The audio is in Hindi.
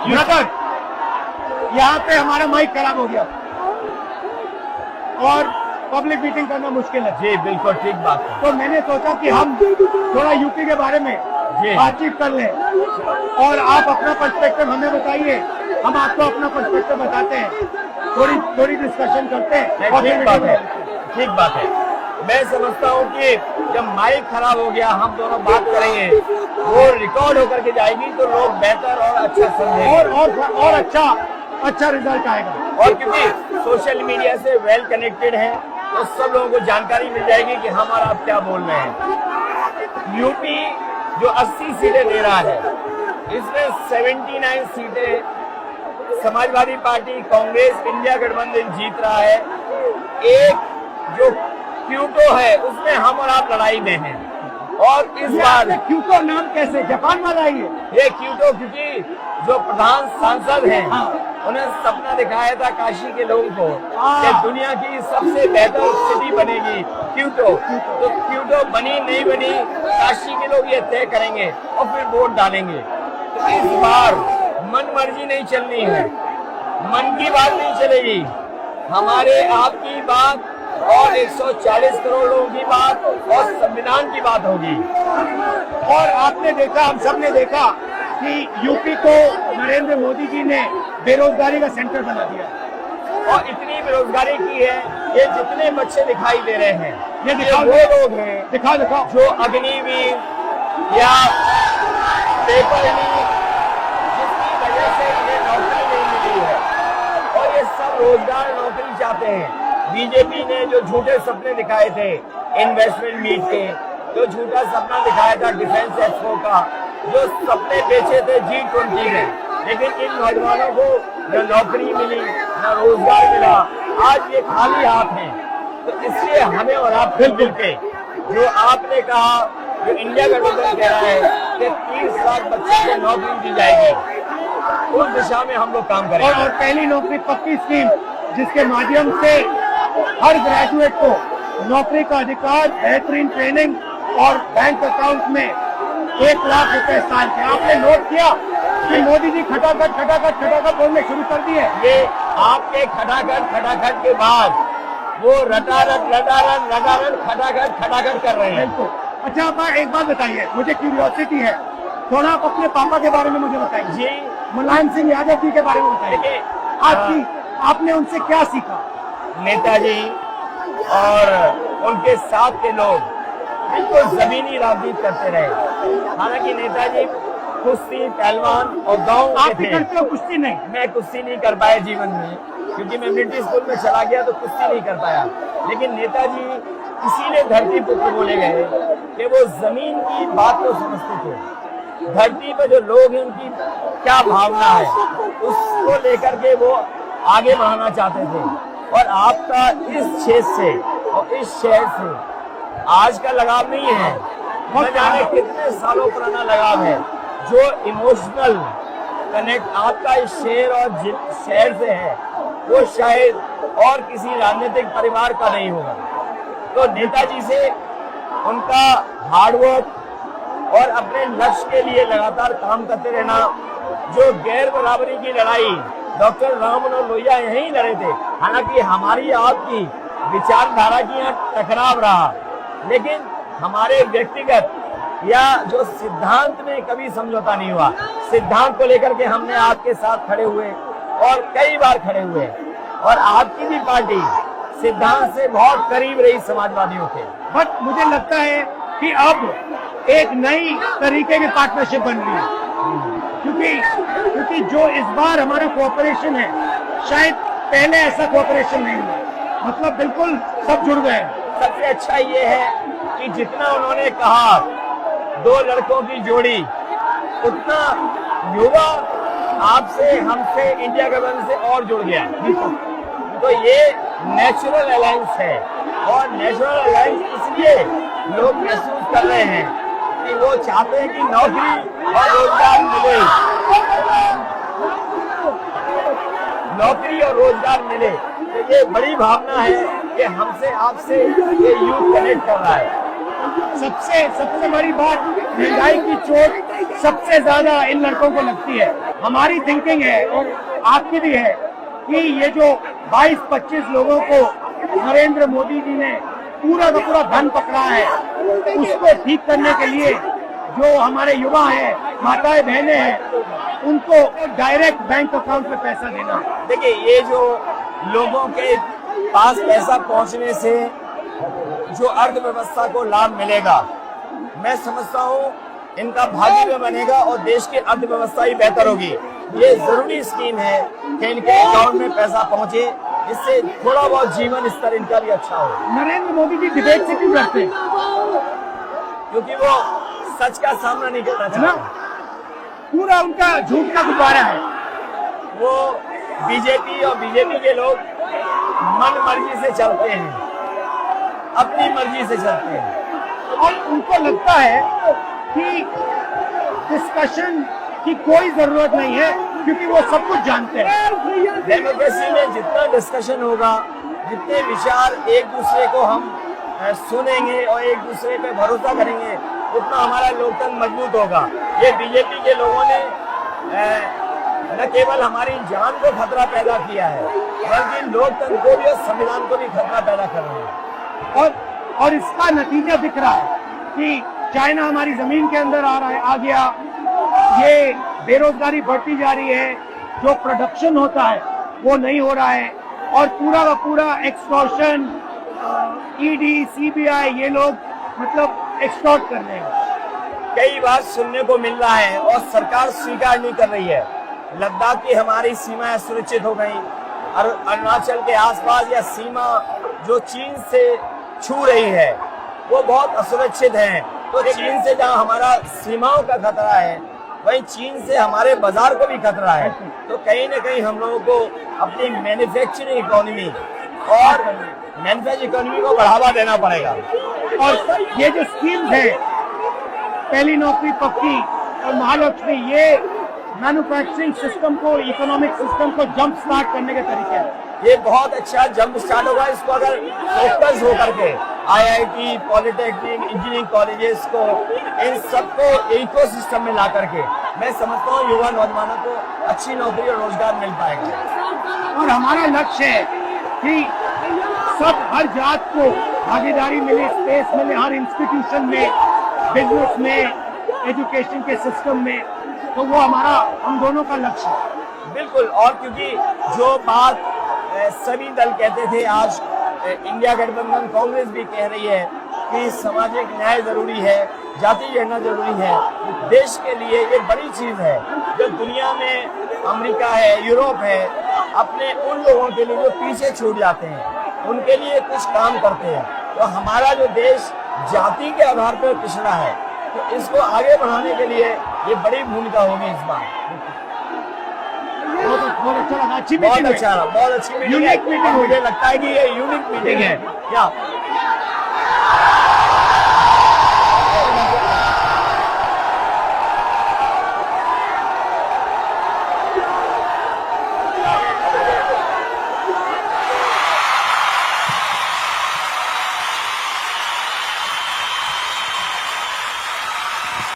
ब्रदर, यहाँ पे हमारा माइक खराब हो गया और पब्लिक मीटिंग करना मुश्किल है। जी बिल्कुल ठीक बात है। तो मैंने सोचा कि हम थोड़ा यूपी के बारे में बातचीत कर लें और आप अपना पर्सपेक्टिव हमें बताइए, हम आपको अपना पर्सपेक्टिव बताते हैं, थोड़ी डिस्कशन करते हैं। और ठीक बात है। मैं समझता हूँ कि जब माइक खराब हो गया हम दोनों बात करेंगे, वो रिकॉर्ड होकर के जाएगी तो लोग बेहतर और अच्छा समझेंगे और अच्छा रिजल्ट आएगा। और क्योंकि सोशल मीडिया से वेल कनेक्टेड है तो सब लोगों को जानकारी मिल जाएगी कि हम और आप क्या बोल रहे हैं। यूपी जो 80 सीटें दे रहा है, इसमें 79 सीटें समाजवादी पार्टी, कांग्रेस, इंडिया गठबंधन जीत रहा है। एक जो क्यूटो है उसमें हम और आप लड़ाई में हैं। और इस बार क्यूटो नाम कैसे जापान वाला ही है? ये क्यूटो क्योंकि जो प्रधान सांसद हैं उन्हें सपना दिखाया था काशी के लोगों को कि दुनिया की सबसे बेहतर सिटी बनेगी क्यूटो। तो क्यूटो बनी नहीं बनी काशी के लोग ये तय करेंगे और फिर वोट डालेंगे। तो इस बार मन मर्जी नहीं चलनी है, मन की बात नहीं चलेगी, हमारे आपकी बात और 140 करोड़ लोगों की बात और संविधान की बात होगी। और आपने देखा, हम सब ने देखा कि यूपी को नरेंद्र मोदी जी ने बेरोजगारी का सेंटर बना दिया और इतनी बेरोजगारी की है। ये जितने बच्चे दिखाई दे रहे हैं ये वो लोग हैं, दिखाओ जो अग्निवीर या पेपर लीक जिसकी वजह से इन्हें नौकरी नहीं मिली है और ये सब रोजगार नौकरी चाहते हैं। बीजेपी ने जो झूठे सपने दिखाए थे इन्वेस्टमेंट मीट के, जो झूठा सपना दिखाया था डिफेंस एक्सपो का, जो सपने बेचे थे G20 में, लेकिन इन नौजवानों को न नौकरी मिली न रोजगार मिला, आज ये खाली हाथ हैं। तो इसलिए हमें और आप मिल के जो आपने कहा, जो इंडिया गठबंधन कह रहा है कि 30 लाख बच्चों को नौकरी दी जाएगी, उस दिशा में हम लोग काम करेंगे। और पहली नौकरी पक्की स्कीम जिसके माध्यम से हर ग्रेजुएट को नौकरी का अधिकार, बेहतरीन ट्रेनिंग और बैंक अकाउंट में 1 लाख रुपए साल के। आपने नोट किया कि मोदी जी खटाखट बोलने शुरू कर दिए। ये आपके खटाखट के बाद वो रटारट खटाखट कर रहे हैं। अच्छा आप एक बात बताइए, मुझे क्यूरियोसिटी है, थोड़ा आप अपने पापा के बारे में मुझे बताइए जी। मुलायम सिंह यादव जी के बारे में बताइए, आपने उनसे क्या सीखा? नेताजी और उनके साथ के लोग बिल्कुल जमीनी राजनीति करते रहे। हालांकि नेताजी कुश्ती, पहलवान और गांव के थे। कुश्ती नहीं, मैं कुश्ती नहीं कर पाया जीवन में, क्योंकि मैं मिलिट्री स्कूल में चला गया तो कुश्ती नहीं कर पाया। लेकिन नेताजी इसीलिए धरती पुत्र बोले गए कि वो जमीन की बात को समझते थे। धरती पर जो लोग हैं उनकी क्या भावना है उसको लेकर के वो आगे बढ़ाना चाहते थे। और आपका इस क्षेत्र से और इस शहर से आज का लगाव नहीं है, न जाने कितने सालों पुराना लगाव है। जो इमोशनल कनेक्ट आपका इस शहर और शहर से है वो शायद और किसी राजनीतिक परिवार का नहीं होगा। तो नेताजी से उनका हार्डवर्क और अपने लक्ष्य के लिए लगातार काम करते रहना, जो गैर बराबरी की लड़ाई डॉक्टर राम मनोहर लोहिया यहीं लड़े थे। हालांकि हमारी आपकी विचारधारा की यहाँ टकराव रहा, लेकिन हमारे व्यक्तिगत या जो सिद्धांत में कभी समझौता नहीं हुआ। सिद्धांत को लेकर के हमने आपके साथ खड़े हुए और कई बार खड़े हुए, और आपकी भी पार्टी सिद्धांत से बहुत करीब रही समाजवादियों के। बट मुझे लगता है कि अब एक नई तरीके की पार्टनरशिप बन रही है, क्योंकि जो इस बार हमारा कोऑपरेशन है शायद पहले ऐसा कोऑपरेशन नहीं हुआ, मतलब बिल्कुल सब जुड़ गए। सबसे अच्छा ये है कि जितना उन्होंने कहा 2 लड़कों की जोड़ी, उतना युवा आपसे, हमसे, इंडिया गठबंधन से और जुड़ गया। तो ये नेचुरल अलायंस है, और नेचुरल अलायंस इसलिए लोग महसूस कर रहे हैं कि वो चाहते हैं कि नौकरी और रोजगार मिले, नौकरी और रोजगार मिले। तो ये बड़ी भावना है कि हमसे आपसे ये यूथ कनेक्ट कर रहा है। सबसे बड़ी बात, महंगाई की चोट सबसे ज्यादा इन लड़कों को लगती है। हमारी थिंकिंग है और आपकी भी है कि ये जो 22-25 लोगों को नरेंद्र मोदी जी ने पूरा का पूरा धन पकड़ा है, उसको ठीक करने के लिए जो हमारे युवा हैं, माताएं बहनें हैं, उनको डायरेक्ट बैंक अकाउंट में पैसा देना। देखिए, ये जो लोगों के पास पैसा पहुंचने से जो अर्थव्यवस्था को लाभ मिलेगा, मैं समझता हूँ इनका भाग्य भी बनेगा और देश की अर्थव्यवस्था ही बेहतर होगी। ये जरूरी स्कीम है कि इनके अकाउंट में पैसा पहुंचे, जिससे थोड़ा बहुत जीवन स्तर इनका भी अच्छा हो। नरेंद्र मोदी जी डिबेट से क्यों डरते हैं? क्योंकि वो सच का सामना नहीं करना चाहते। पूरा उनका झूठ का गुब्बारा है। वो बीजेपी और बीजेपी के लोग मन मर्जी से चलते हैं, अपनी मर्जी से चलते हैं, और उनको लगता है कि डिस्कशन की कोई जरूरत नहीं है, क्योंकि वो सब कुछ जानते हैं। डेमोक्रेसी में जितना डिस्कशन होगा, जितने विचार एक दूसरे को हम सुनेंगे और एक दूसरे पे भरोसा करेंगे, उतना हमारा लोकतंत्र मजबूत होगा। ये बीजेपी के लोगों ने न केवल हमारी जान को खतरा पैदा किया है, बल्कि लोकतंत्र को भी और संविधान को भी खतरा पैदा कर रहे हैं। और इसका नतीजा दिख रहा है कि चाइना हमारी जमीन के अंदर आ गया, ये बेरोजगारी बढ़ती जा रही है, जो प्रोडक्शन होता है वो नहीं हो रहा है, और पूरा का पूरा एक्सटॉर्शन, ईडी, सीबीआई, ये लोग मतलब एक्सटॉर्ट कर रहे हैं। कई बार सुनने को मिल रहा है और सरकार स्वीकार नहीं कर रही है, लद्दाख की हमारी सीमाएं सुरक्षित हो गई, और अरुणाचल के आसपास या सीमा जो चीन से छू रही है वो बहुत असुरक्षित है। तो चीन से जहाँ हमारा सीमाओं का खतरा है, वहीं चीन से हमारे बाजार को भी खतरा है। तो कहीं न कहीं हम लोगों को अपनी मैन्युफैक्चरिंग इकोनॉमी और मैन्युफैक्चरिंग इकोनॉमी को बढ़ावा देना पड़ेगा। और ये जो स्कीम्स है, पहली नौकरी पक्की और महालक्ष्मी, ये मैन्युफैक्चरिंग सिस्टम को, इकोनॉमिक सिस्टम को जंप स्टार्ट करने के तरीके हैं। ये बहुत अच्छा जंप स्टार्ट होगा। इसको अगर फोकस होकर के आईआईटी, पॉलिटेक्निक, इंजीनियरिंग कॉलेजेस को, इन सबको इकोसिस्टम में ला करके, मैं समझता हूँ युवा नौजवानों को अच्छी नौकरी और रोजगार मिल पाएगा। और हमारा लक्ष्य है कि सब, हर जात को भागीदारी मिले, स्पेस मिले, हर इंस्टीट्यूशन में, बिजनेस में, एजुकेशन के सिस्टम में। तो वो हमारा, हम दोनों का लक्ष्य है। बिल्कुल। और क्योंकि जो बात सभी दल कहते थे, आज इंडिया गठबंधन कांग्रेस भी कह रही है कि सामाजिक न्याय जरूरी है, जाति जनगणना जरूरी है। देश के लिए ये बड़ी चीज है। जो दुनिया में अमेरिका है, यूरोप है, अपने उन लोगों के लिए जो पीछे छूट जाते हैं, उनके लिए कुछ काम करते हैं। तो हमारा जो देश जाति के आधार पर पिछड़ा है, तो इसको आगे बढ़ाने के लिए ये बड़ी भूमिका होगी इस बार। बहुत अच्छा लगा, अच्छी बहुत अच्छी मीटिंग है। मुझे लगता है कि ये यूनिक मीटिंग है क्या?